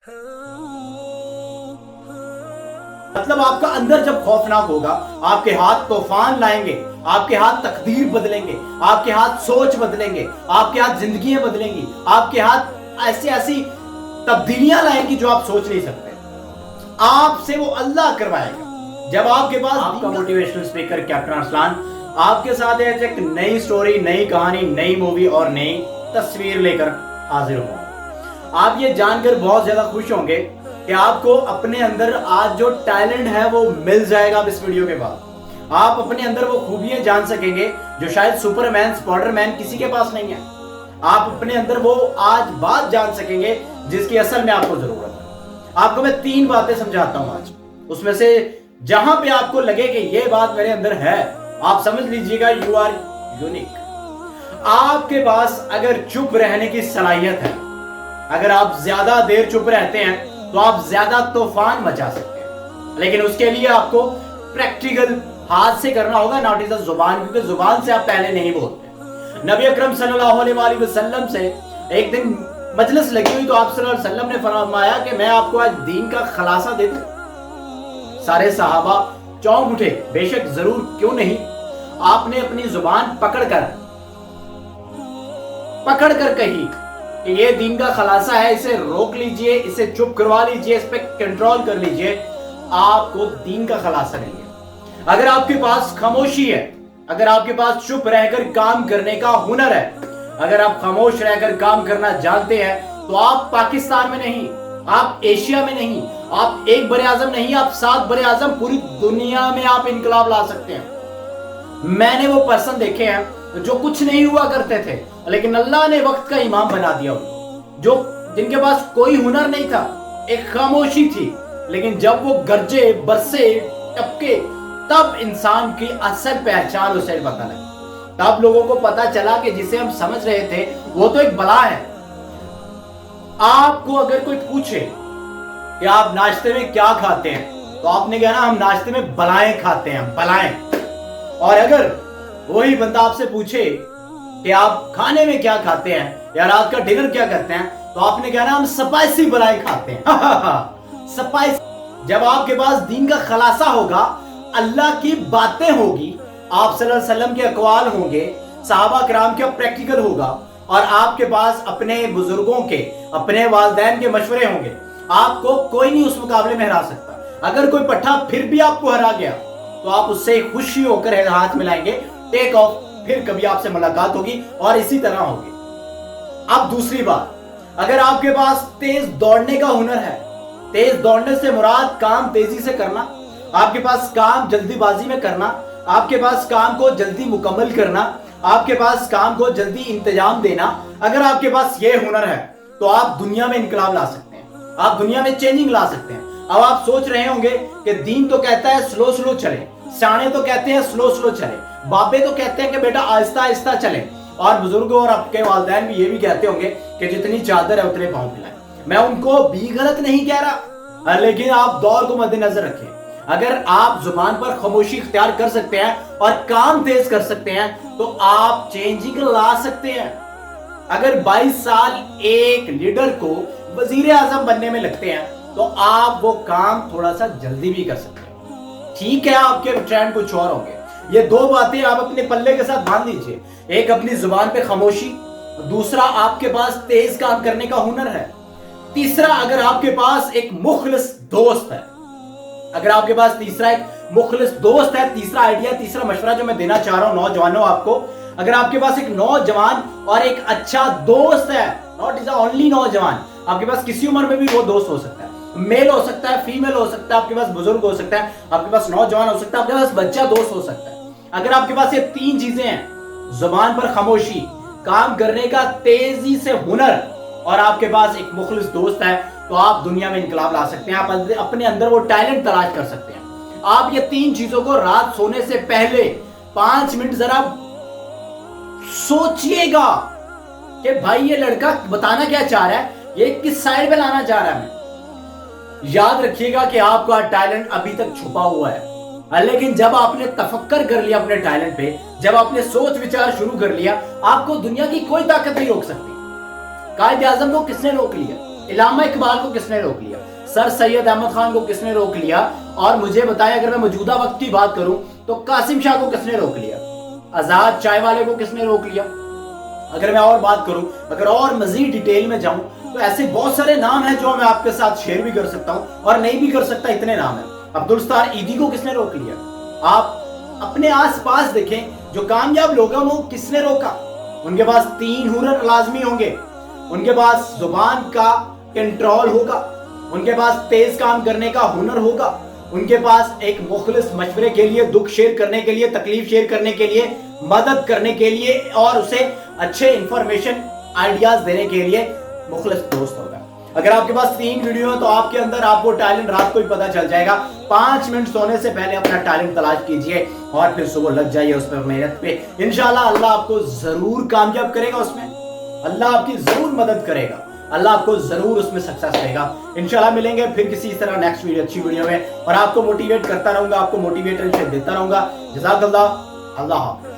मतलब आपका अंदर जब खौफनाक होगा, आपके हाथ तूफान लाएंगे, आपके हाथ तकदीर बदलेंगे, आपके हाथ सोच बदलेंगे, आपके हाथ जिंदगियां बदलेंगी, आपके हाथ ऐसी ऐसी तब्दीलियां लाएंगी जो आप सोच नहीं सकते। आपसे वो अल्लाह करवाएगा। जब आपके पास आपका मोटिवेशनल स्पीकर कैप्टन अरसलान आपके साथ एक नई स्टोरी, नई कहानी, नई मूवी और नई तस्वीर लेकर हाजिर हूं। आप ये जानकर बहुत ज्यादा खुश होंगे कि आपको अपने अंदर आज जो टैलेंट है वो मिल जाएगा। इस वीडियो के बाद आप अपने अंदर वो खूबियां जान सकेंगे जो शायद सुपरमैन, स्पाइडरमैन किसी के पास नहीं है। आप अपने अंदर वो आज बात जान सकेंगे जिसकी असल में आपको जरूरत है। आपको मैं 3 बातें समझाता हूं आज, उसमें से जहां पे आपको लगे कि ये बात मेरे अंदर है, आप समझ लीजिएगा यू आर यूनिक। आपके पास अगर चुप रहने की सलाहियत है, अगर आप ज्यादा देर चुप रहते हैं तो आप ज्यादा तूफान मचा सकते हैं, लेकिन उसके लिए आपको प्रैक्टिकल हाथ से करना होगा, नॉट इज द जुबान, क्योंकि जुबान से आप पहले नहीं बोलते। नबी अकरम सल्लल्लाहु अलैहि वसल्लम से एक दिन मजलिस लगी हुई तो आप सल्लल्लाहु अलैहि वसल्लम ने फरमाया कि मैं आपको आज दीन का खलासा दे दूं। सारे सहाबा चौंक उठे, बेशक जरूर, क्यों नहीं। आपने अपनी जुबान पकड़कर कही कि ये दीन का खलासा है, इसे रोक लीजिए, इसे चुप करवा लीजिए, इस पे कंट्रोल कर लीजिए, आपको दीन का खलासा नहीं है। अगर आपके पास खामोशी है, अगर आपके पास चुप रहकर काम करने का हुनर है, अगर आप खामोश रहकर काम करना जानते हैं, तो आप पाकिस्तान में नहीं, आप एशिया में नहीं, आप एक बड़े आजम नहीं, आप 7 बड़े आजम, पूरी दुनिया में आप इनकलाब ला सकते हैं। मैंने वो पर्सन देखे हैं जो कुछ नहीं हुआ करते थे, लेकिन अल्लाह ने वक्त का इमाम बना दिया उनको, जो जिनके पास कोई हुनर नहीं था, एक खामोशी थी, लेकिन जब वो गरजे, बरसे, टपके, तब इंसान की असल पहचान उसे पता लगी। तब लोगों को पता चला कि जिसे हम समझ रहे थे वो तो एक बला है। आपको अगर कोई पूछे कि आप नाश्ते में क्या खाते हैं, तो आपने कहना हम नाश्ते में बलाएं खाते हैं, बलाएं। और अगर वही बंदा आपसे पूछे कि आप खाने में क्या खाते हैं या रात का डिनर क्या करते हैं, तो आपने कहना हम स्पाइसी बलाएं खाते हैं। स्पाइसी। जब आपके पास दीन का खलासा होगा, अल्लाह की बातें होगी, आप सल्लल्लाहु अलैहि वसल्लम के अक़वाल होंगे, सहाबा किराम का प्रैक्टिकल होगा, और आपके पास अपने बुजुर्गों के, अपने वालिदैन के मशवरे होंगे, आपको कोई नहीं उस मुकाबले में हरा सकता। अगर कोई पट्टा फिर भी आपको हरा गया तो आप उससे खुशी होकर हाथ मिलाएंगे, टेक ऑफ, फिर कभी आपसे मुलाकात होगी और इसी तरह होगी। अब दूसरी बात, अगर आपके पास तेज दौड़ने का हुनर है, तेज दौड़ने से मुराद काम तेजी से करना, आपके पास काम जल्दीबाजी में करना, आपके पास काम को जल्दी मुकम्मल करना, आपके पास काम को जल्दी इंतजाम देना, अगर आपके पास ये हुनर है तो आप दुनिया में इनकलाब ला सकते हैं, आप दुनिया में चेंजिंग ला सकते हैं। अब आप सोच रहे होंगे कि दीन तो कहता है स्लो स्लो चले, सियाने तो कहते हैं स्लो स्लो चले, बाबे तो कहते हैं कि बेटा आहिस्ता आहिस्ता चले, और बुजुर्गों और आपके वालिदैन भी ये भी कहते होंगे कि जितनी चादर है उतने पांव फैलाएं। मैं उनको भी गलत नहीं कह रहा, लेकिन आप दौर को मद्देनजर रखें। अगर आप जुबान पर खामोशी इख्तियार कर सकते हैं और काम तेज कर सकते हैं तो आप चेंजिंग ला सकते हैं। अगर 22 साल एक लीडर को वजीर आजम बनने में लगते हैं तो आप वो काम थोड़ा सा जल्दी भी कर सकते हैं। ठीक है, आपके ट्रेंड कुछ और होंगे। ये 2 बातें आप अपने पल्ले के साथ बांध लीजिए, एक अपनी जुबान पे खामोशी, दूसरा आपके पास तेज काम करने का हुनर है, तीसरा अगर आपके पास एक मुखलिस दोस्त है, अगर आपके पास तीसरा एक मुखलिस दोस्त है, तीसरा आइडिया, तीसरा मशवरा जो मैं देना चाह रहा हूं नौजवानों आपको, अगर आपके पास एक नौजवान और एक अच्छा दोस्त है, नॉट इज ओनली नौजवान, आपके पास किसी उम्र में भी वो दोस्त हो सकता है, मेल हो सकता है, फीमेल हो सकता है, आपके पास बुजुर्ग हो सकता है, आपके पास नौजवान हो सकता है, आपके पास बच्चा दोस्त हो सकता है। अगर आपके पास ये 3 चीजें हैं, जुबान पर खामोशी, काम करने का तेजी से हुनर, और आपके पास एक मुखलिस दोस्त है, तो आप दुनिया में इनकलाब ला सकते हैं। आप अपने अंदर वो टैलेंट तलाश कर सकते हैं। आप ये 3 चीजों को रात सोने से पहले 5 मिनट जरा सोचिएगा कि भाई ये लड़का बताना क्या चाह रहा है, ये किस साइड पे लाना चाह रहा है। याद रखिएगा कि आपका टैलेंट अभी तक छुपा हुआ है, लेकिन जब आपने तफक्कर कर लिया अपने टैलेंट पे, जब आपने सोच विचार शुरू कर लिया, आपको दुनिया की कोई ताकत नहीं रोक सकती। कायदे आजम को किसने रोक लिया? इलामा इकबाल को किसने रोक लिया, सर सैयद अहमद खान को किसने रोक लिया, और मुझे बताया अगर मैं मौजूदा वक्त की बात करूं तो कासिम शाह को किसने रोक लिया, आजाद चाय वाले को किसने रोक लिया। अगर मैं और बात करूं, अगर और मजीद डिटेल में जाऊं तो ऐसे बहुत सारे नाम हैं जो मैं आपके साथ शेयर भी कर सकता हूं और नहीं भी कर सकता, इतने नाम हैं। अब्दुल सत्तार ईदी को किसने रोक लिया। आप अपने आसपास देखें, जो कामयाब लोग हैं वो किसने रोका। उनके पास 3 हुनर लाजमी होंगे, उनके पास जुबान का कंट्रोल होगा, उनके पास तेज काम करने का हुनर होगा, उनके पास एक मुखलिस मशवरे के लिए, दुख शेयर करने के लिए, तकलीफ शेयर करने के लिए, मदद करने के लिए और उसे अच्छे इंफॉर्मेशन आइडियाज देने के लिए मुखलिस दोस्त होगा। अगर आपके पास 3 वीडियो है तो आपके अंदर आपको टैलेंट रात को ही पता चल जाएगा। 5 मिनट सोने से पहले अपना टैलेंट तलाश कीजिए और फिर सुबह लग जाइए उस पर मेहनत पे। इंशाल्लाह अल्लाह आपको जरूर कामयाब करेगा, उसमें अल्लाह आपकी जरूर मदद करेगा, अल्लाह आपको जरूर उसमें सक्सेस देगा। इंशाल्लाह मिलेंगे फिर किसी तरह नेक्स्ट वीडियो, अच्छी वीडियो में, और आपको मोटिवेट करता रहूंगा, आपको मोटिवेशन देता रहूंगा। जज़ाकल्लाह, अल्लाह हाफ़िज़।